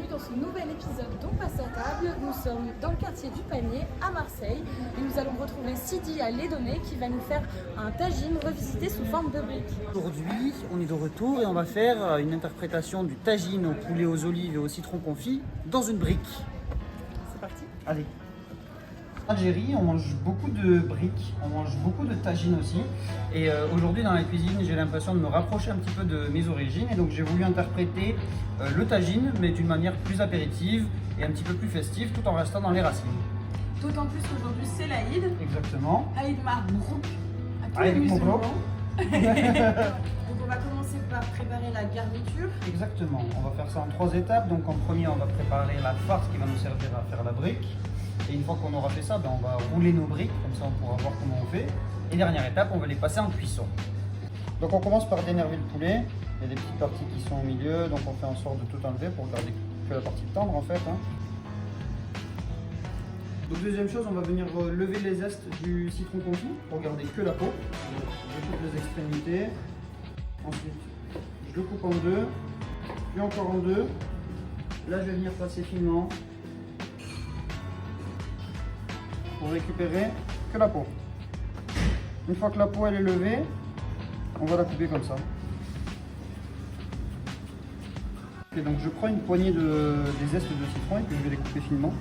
dans ce nouvel épisode d'On passe à table. Nous sommes dans le quartier du Panier à Marseille et nous allons retrouver Sidi à Lédonné qui va nous faire un tagine revisité sous forme de briques. Aujourd'hui, on est de retour et on va faire une interprétation du tagine au poulet aux olives et au citron confit dans une brique. C'est parti. Allez. En Algérie, on mange beaucoup de briques, on mange beaucoup de tagine aussi. Et aujourd'hui, dans la cuisine, j'ai l'impression de me rapprocher un petit peu de mes origines. Et donc, j'ai voulu interpréter le tagine, mais d'une manière plus apéritive et un petit peu plus festive, tout en restant dans les racines. D'autant plus qu'aujourd'hui, c'est l'Aïd. Exactement. Aïd Mabrouk. Aïd Mabrouk. Donc, on va commencer par préparer la garniture. Exactement. On va faire ça en 3 étapes. Donc, en premier, on va préparer la farce qui va nous servir à faire la brique. Et une fois qu'on aura fait ça, on va rouler nos briques, comme ça on pourra voir comment on fait. Et dernière étape, on va les passer en cuisson. Donc on commence par dénerver le poulet. Il y a des petites parties qui sont au milieu, donc on fait en sorte de tout enlever pour garder que la partie tendre en fait. Donc deuxième chose, on va venir lever les zestes du citron confit pour garder que la peau. Donc, je coupe les extrémités. Ensuite, je le coupe en deux, puis encore en deux. Là, je vais venir passer finement pour récupérer que la peau. Une fois que la peau elle est levée, on va la couper comme ça. Et donc je prends une poignée des zestes de citron et puis je vais les couper finement,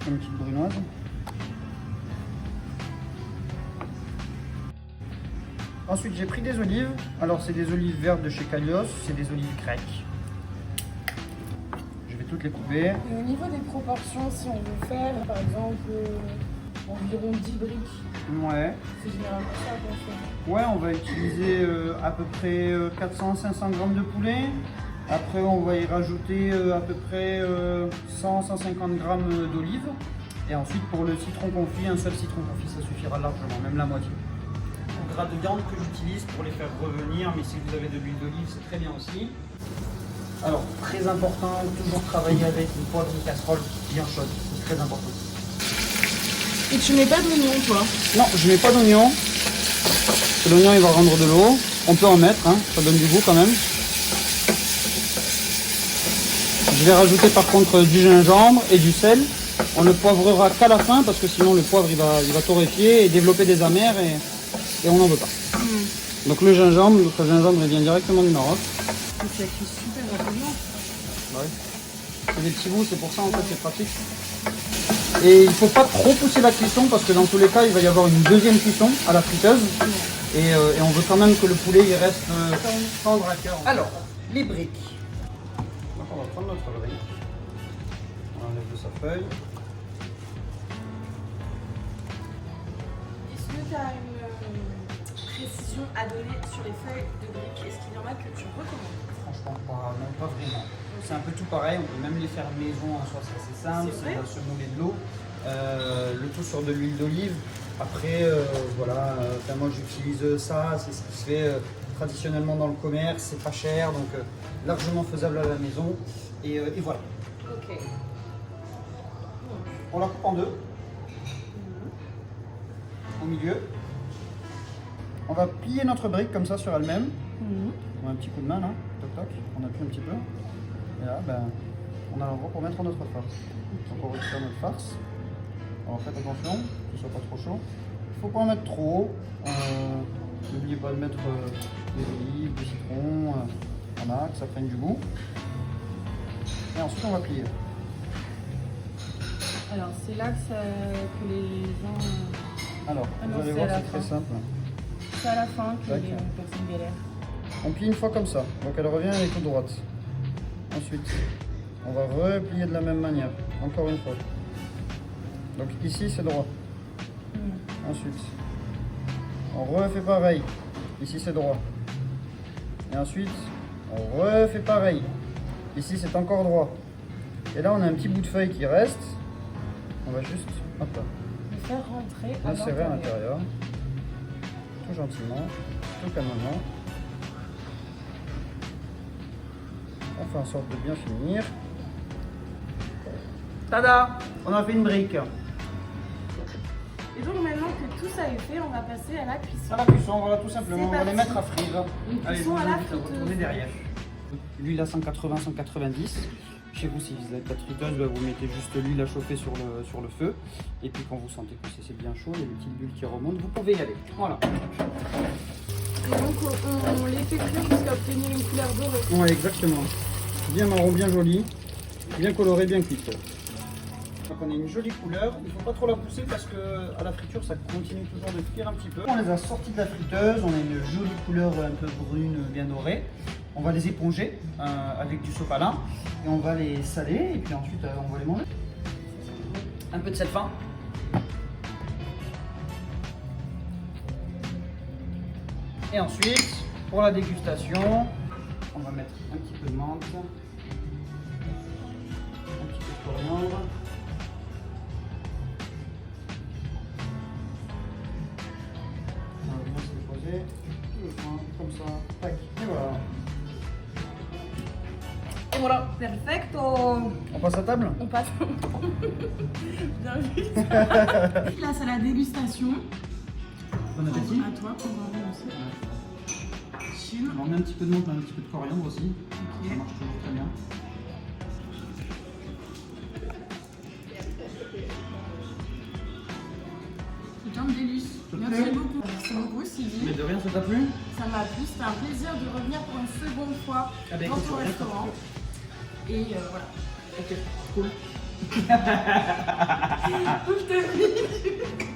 comme une petite brunoise. Ensuite j'ai pris des olives. Alors c'est des olives vertes de chez Kalios, c'est des olives grecques. Je vais toutes les couper. Et au niveau des proportions, si on veut faire par exemple environ 10 briques, Ouais. c'est généralement ça qu'on fait. Ouais, on va utiliser à peu près 400-500 grammes de poulet. Après, on va y rajouter à peu près 100-150 grammes d'olives. Et ensuite, pour le citron confit, un seul citron confit, ça suffira largement, même la moitié. Le gras de viande que j'utilise pour les faire revenir, mais si vous avez de l'huile d'olive, c'est très bien aussi. Alors, très important, toujours travailler avec une poêle, une casserole bien chaude, c'est très important. Et tu mets pas d'oignon toi? Non, je mets pas d'oignon. L'oignon il va rendre de l'eau. On peut en mettre, hein, ça donne du goût quand même. Je vais rajouter par contre du gingembre et du sel. On ne poivrera qu'à la fin parce que sinon le poivre il va torréfier et développer des amers et on n'en veut pas. Donc le gingembre il vient directement du Maroc. Ça cuit super rapidement. Ouais. C'est des petits bouts, c'est pour ça en fait c'est pratique. Et il ne faut pas trop pousser la cuisson parce que dans tous les cas il va y avoir une deuxième cuisson à la friteuse et on veut quand même que le poulet il reste tendre à cœur. Alors, les briques. Donc on va prendre notre brique, on enlève de sa feuille. Est-ce que tu as une précision à donner sur les feuilles de briques? Est-ce qu'il y en a que tu recommandes? Franchement non, pas vraiment. C'est un peu tout pareil, on peut même les faire maison en soi, c'est assez simple, c'est de se mouler de l'eau. Le tout sur de l'huile d'olive. Après, voilà, moi j'utilise ça, c'est ce qui se fait traditionnellement dans le commerce, c'est pas cher, donc largement faisable à la maison. Et voilà. Ok. On la coupe en deux, au milieu. On va plier notre brique comme ça sur elle-même. On a un petit coup de main là, toc toc, on appuie un petit peu. Et là, on a l'endroit pour mettre notre farce. Donc on récupère notre farce. Alors faites attention, que ce soit pas trop chaud. Il ne faut pas en mettre trop. N'oubliez pas de mettre des olives, du citron, voilà, que ça prenne du goût. Et ensuite on va plier. Alors c'est là que les gens... Alors, vous allez voir, c'est très simple. C'est à la fin que les personnes galèrent. On plie une fois comme ça, donc elle revient, elle est toute droite. Ensuite, on va replier de la même manière, encore une fois. Donc ici c'est droit. Ensuite, on refait pareil. Ici c'est droit. Et ensuite, on refait pareil. Ici c'est encore droit. Et là on a un petit bout de feuille qui reste. On va juste, hop là, Le faire rentrer l'insérer à l'intérieur. Tout gentiment, tout calmement. On fait en sorte de bien finir. Tada! On a fait une brique. Et donc maintenant que tout ça est fait, on va passer à la cuisson. À la cuisson, voilà, tout simplement. On va les mettre à frire. Une Allez, cuisson à la retourner friteuse. derrière. L'huile à 180-190. Chez vous, si vous n'avez pas de friteuse, bah, vous mettez juste l'huile à chauffer sur le feu. Et puis quand vous sentez que c'est bien chaud, il y a des petites bulles qui remontent, vous pouvez y aller. Voilà. Et donc on les fait cuire jusqu'à obtenir une couleur dorée. Ouais, exactement. Bien marron, bien joli, bien coloré, bien cuite. Donc on a une jolie couleur, il ne faut pas trop la pousser parce que à la friture ça continue toujours de cuire un petit peu. On les a sortis de la friteuse, on a une jolie couleur un peu brune, bien dorée. On va les éponger avec du sopalin et on va les saler et puis ensuite on va les manger. Un peu de sel fin. Et ensuite, pour la dégustation, on va mettre un petit peu de menthe, un petit peu de coriandre. On va bien se déposer, tout doucement, comme ça, tac, et voilà. Et voilà, perfecto. On passe à table? On passe. Bien vu. Là, c'est la dégustation. Bon appétit. À toi pour voir aussi. Chine. On met un petit peu de menthe, un petit peu de coriandre aussi. Ok. Ça marche toujours très bien. C'est un délice. Ça te Merci plaît? beaucoup. Merci beaucoup, Sylvie. Mais de rien, ça t'a plu? Ça m'a plu. C'était un plaisir de revenir pour une seconde fois Ah bah, dans écoute, ton rien, restaurant. Et voilà. Ok, cool. Je te dis.